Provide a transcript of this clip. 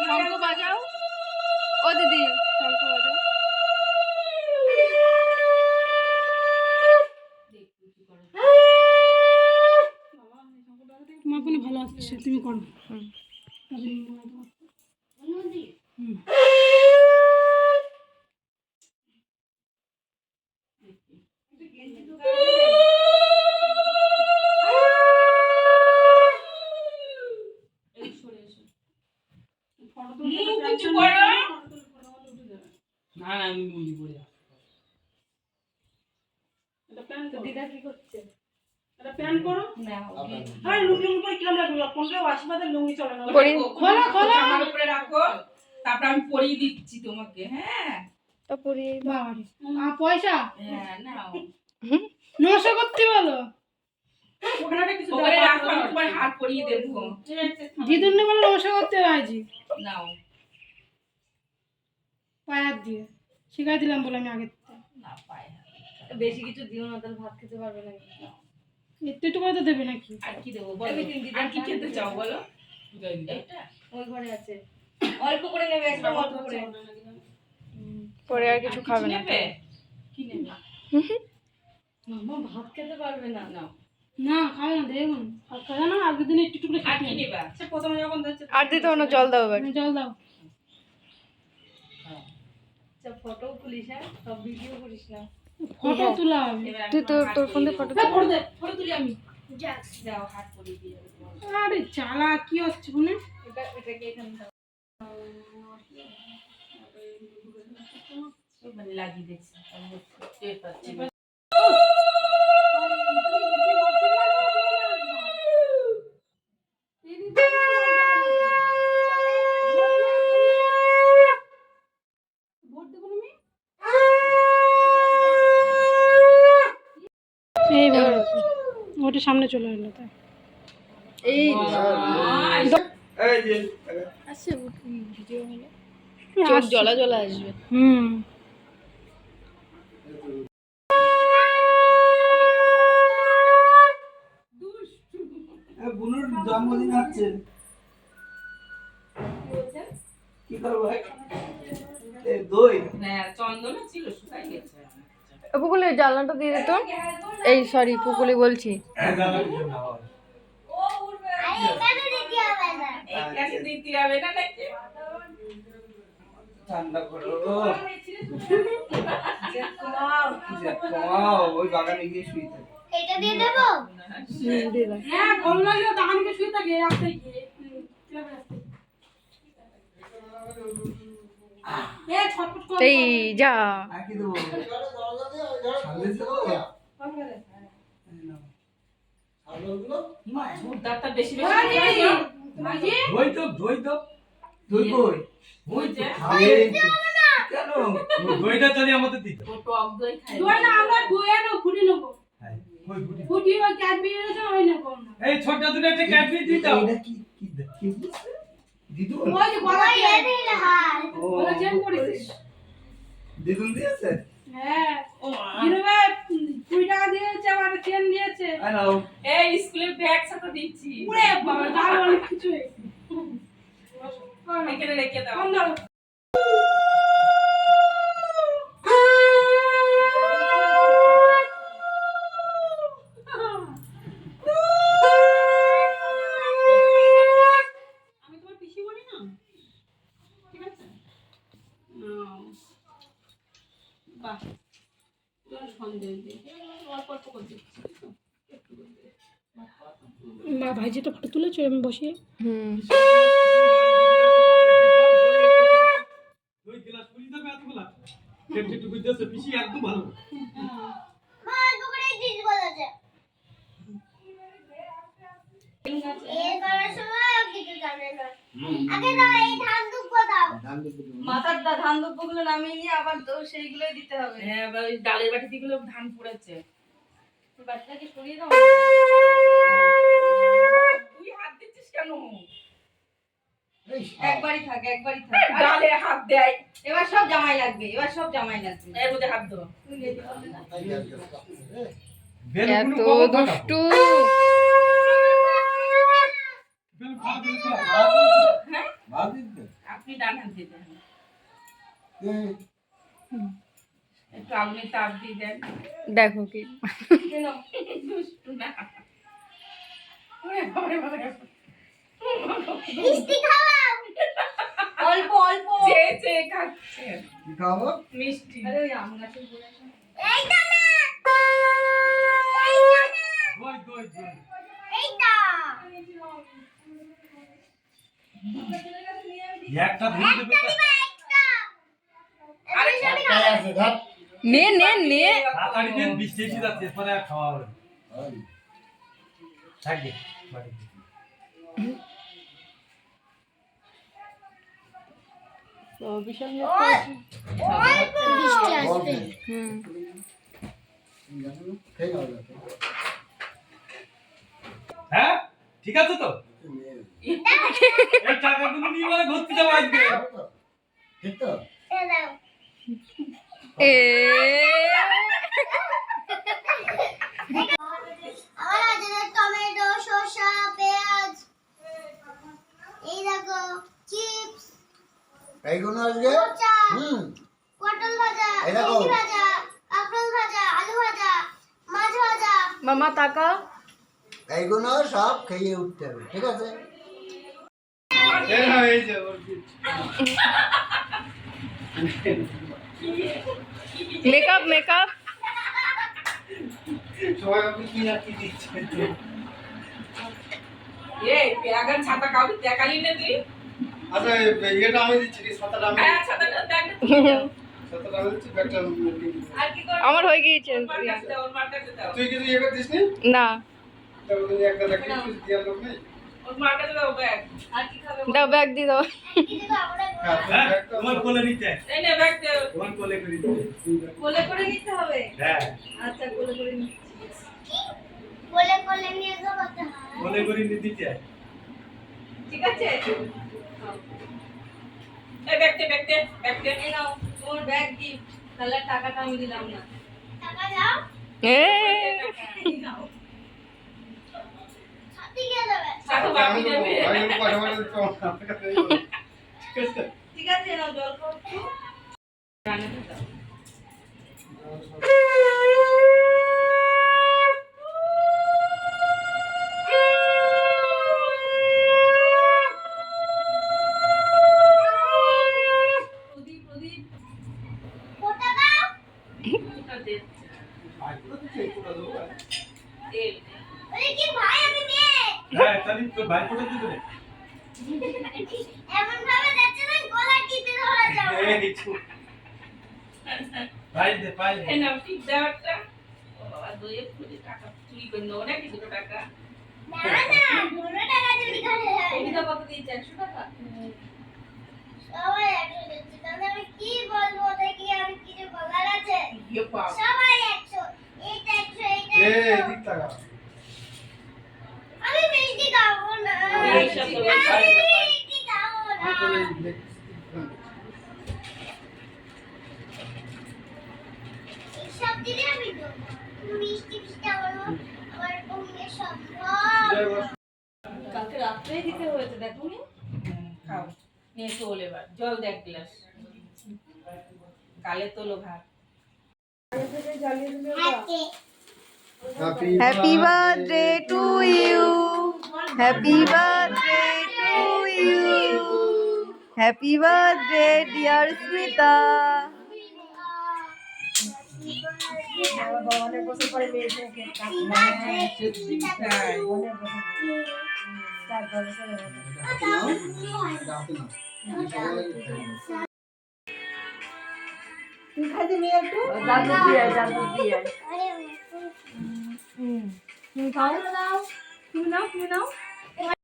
শঙ্খ বাজাও ও দিদি, শঙ্খ বাজাও। তোমার কোনো ভালো আসছে, তুমি করো। দিদা কি করছে? প্যান করো না। আরে লুঙ্গি পরে কিরম লাগলো? 15-80 লুঙ্গি চলে না। খোলা খোলা আমার উপরে রাখো, তারপর আমি পরিয়ে দিচ্ছি তোমাকে। হ্যাঁ তো পরিয়ে দাও। পয়সা হ্যাঁ নাও, নশো করতে বলো। ওখানে রাখো, আমি তোমার হাত পরিয়ে দেবো। দিদুন বলে নশো করতে রাজি। নাও পায়ার দিয়ে শিখাই দিলাম বলে আমি আগে না, পায়ে বেশি কিছু দিও না, তাহলে ভাত খেতে পারবে না। একটু একটু করে তো দেবে নাকি? আর কি দেবো বলো? আর কি খেতে চাও বলো? এটা ওই ঘরে আছে, অল্প করে নেবে, একদম অল্প করে। পরে আর কিছু খাবে না। নেবে? কি নেবে? মামা ভাত খেতে পারবে না। নাও। না খাবে না, দেখুন খাবে না। আগের দিন একটু একটু করে আর খেতে কি নেবে? আচ্ছা প্রথমে যখন দিচ্ছে আর দিতে না, জল দাও এবার। জল দাও। আচ্ছা ফটো তুলিস, হ্যাঁ সব ভিডিও করিস না। ফটো তোলা হবে। এবার আমি তুই তোর ফোন দিয়ে ফটো তুল। ফটো দে, ফটো তুলি আমি। দাও, হাত পরিয়ে দিয়ে দেবো। আরে চালা কি হচ্ছে শুনে? এটাকে এখানে দাও। মানে লাগিয়ে দিচ্ছি, আমি টের পাচ্ছি না। এইবার ওটা সামনে চলে এলো তাই। এই আচ্ছা ভিডিও হলো চোখ জ্বলা জ্বলা আসবে। বুনুর জন্মদিন হচ্ছে, কি করবো? দই হ্যাঁ, চন্দন ছিল, শুকাই গেছে। পুকুলে জানলাটা দিয়ে দিত। এই সরি পুকুলি বলছি। এখানে দিতে হবে না নাকি? ঠান্ডা করো, কমাও, ওই বাগানে গিয়ে শুয়ে থাকে। এটা দিয়ে দেবো? হ্যাঁ ভালো লাগলো, দাঁড়িয়ে শুয়ে থাকে রাস্তায় গিয়ে। ছটফট করে এই যা আর কি দেবো? সন্দেশ দেবো? মা, দুধটা বেশি বেশি বাজি, দিও। বাজি। দই তো, দই তো, দই কই? ওই যে কেন? দইটা যদি আমাদের দিত। ও টক দই খাই। দই না, আমরা ধুয়ে নেবো, ফুটি নেবো। কই ফুটি? ফুটি ওই ক্যাডবেরি আছে, ওই নেবো আমরা। এই ছোটটা দুটো একটা ক্যাডবেরি দিতে দাও। এটা কি কি কি দিদুন? ওই যে গলা ওই চেন, এদিকে হাত। গলা চেন করেছিস। দিদুন দিয়েছে? হ্যাঁ দিনু ভাই 20 টাকা দিয়েছে, আমার চেন দিয়েছে। আই নাও। এই স্কুলের ব্যাগ সাথে দিচ্ছি। পুরে বাবা দাও অনেক কিছু হয়েছে। এখানে রেখে দাও। কম দাও। আমি তোমার পিসি বলি না, ঠিক আছে? বাহ, সন্দেহ দিয়ে অল্প অল্প করে দিচ্ছি। মা ভাইজিটা ফটো তুলেছো আমি বসিয়ে? দই গ্লাস পুরি দেবে এতগুলা। কেটে টুকু দিয়েছে, পিসি একদম ভালো। মা দুপুরে দিস বলেছে। এই করার সময় কিছু জানে না। আগে দাও, এই ধান দুব্বো দাও। মাথার ধান দুব্বগুলো নামিয়ে নিয়ে আবার তো সেইগুলোই দিতে হবে। হ্যাঁ, এবার ওই ডালের বাটিতে গুলো ধান পড়েছে। বাটিটাকে সরিয়ে দাও। তুই হাত দিচ্ছিস কেন? একবারই থাক, একবারই থাক। ডালে হাত দেয়। এবার সব জামাই লাগবে, এবার সব জামাই লাগবে। এর মধ্যে হাত দাও। এত দুষ্টু। একটু আগুনে তাপ দিয়ে দেন। দেখো কি দুষ্টু না। ওরে বাবারে বাবারে। মিষ্টি খাওয়াও। অল্প অল্প চেয়ে খাচ্ছে কি খাবো? মিষ্টি। আরে ওই আম গাছের গোড়া এইটা না। এইটা না। দই দই দই। এইটা। একটা ধরে দেবে তো। দিবা একটা। আরে একটাই আছে ধর। নে নে নে তাড়াতাড়ি দিন বৃষ্টি এসে যাচ্ছে পরে আর খাওয়া হবে না। থাকবে বাড়িতে। তো বিশাল বৃষ্টি আসবে। হ্যাঁ ঠিক আছে তো এই টাকাগুলো নিয়ে বলে ঘুরতে যাবো আজকে ঠিক তো এই দাও। এ আমার আছে টমেটো, শসা, পেঁয়াজ। এই দেখো চিপস, এইগুলো আজকে মোচা, হুম পটল ভাজা, এই দেখো। ভেন্ডি ভাজা, কাঁকরোল ভাজা, আলু ভাজা, মাছ ভাজা। মামা তাকা এইগুলো সব খেয়ে উঠতে হবে ঠিক আছে মেকআপ মেকআপ সবাই আপনি কি না কি দিচ্ছে এই পেয়াগার ছাতা কাউকে দেখালি না তুই? আচ্ছা এটা আমি দিচ্ছি ছাতাটা আমি হ্যাঁ ছাতাটা দেখ। ছাতাটা আমি দিচ্ছি ব্যাগটা আর কি করবি? আমার হয়ে গিয়েছে ওর মার কাছে দাও, ওর মার কাছে দাও। তুই কিছু ইয়ে করছিস নি না তাহলে তুই একটা দেখি কিছু দেওয়ার লোক নেই ওর মার কাছে দাও ব্যাগ। আর কি খাবে? দাও ব্যাগ দিয়ে দাও এই দেখো আমরা হ্যাঁ হ্যাঁ তোমার কোলে নিতে এই নে ব্যাগ দে। তোমার কোলে করে দিতে কোলে করে নিতে হবে হ্যাঁ আচ্ছা কোলে করে নিতে বলে বলে নিয়ে তো করতে হয়। কোলে করে নিতে চাই ঠিক আছে এই ব্যাগ দে, ব্যাগ দে, ব্যাগ দে। এই নাও তোমার ব্যাগ গিফট তাহলে টাকাটা আমি দিলাম না টাকা দাও। এ ছাতি কে দেবে? ছাতা বাপি দেবে। আমি পয়সা পয়সা দিতে আমার কাছে নেই। ঠিক আছে ঠিক আছে নাও জল খাও একটু। রান্নাটা দাও। প্রদীপ প্রদীপ ফোটা দাও। ওটা দে। আইগুলো তো চেক করে দেবো তেল। ওরে কি ভাই আমি মেয়ে। হ্যাঁ তাহলে তো ভাই কোলে দিতে রে এমন ভাবে যাচ্ছে না গলা টিপে ধরা যাবে। এই চুপ ভাই দে পাই দে এই নাও টিপ দাও একটা। ও বাবা, দইয়ে ফুলে টাকা চুরি করে নেবো নাকি দুটো টাকা? না না দুটো টাকা চুরি করে এটা কত দিয়েছে 100 টাকা সবাই একশো দিচ্ছে তাহলে আমি কি বলবো দেখি আমি কিছু বলার আছে ইয়ে বাবা। সবাই একশো এইটা একশো এইটা এই একশো দিক টাকা আমি মিষ্টি খাবো না এই সব তো ভাই, আমি ভাই। মিষ্টি খাবো না আমার তো সব দিলে আমি দেবো মিষ্টি মিষ্টি খাবো আমার অমনি সম্ভব কালকে রাত্রেই দিতে হয়েছে দেখো নি খাও। নিয়ে তোল এবার। জল দে এক গ্লাস। গালে তোলো ভাত। Happy birthday to you happy birthday to you happy birthday dear Smita দাদু দিয়ে দাদু দিয়ে তুমি খাও তুমি নাও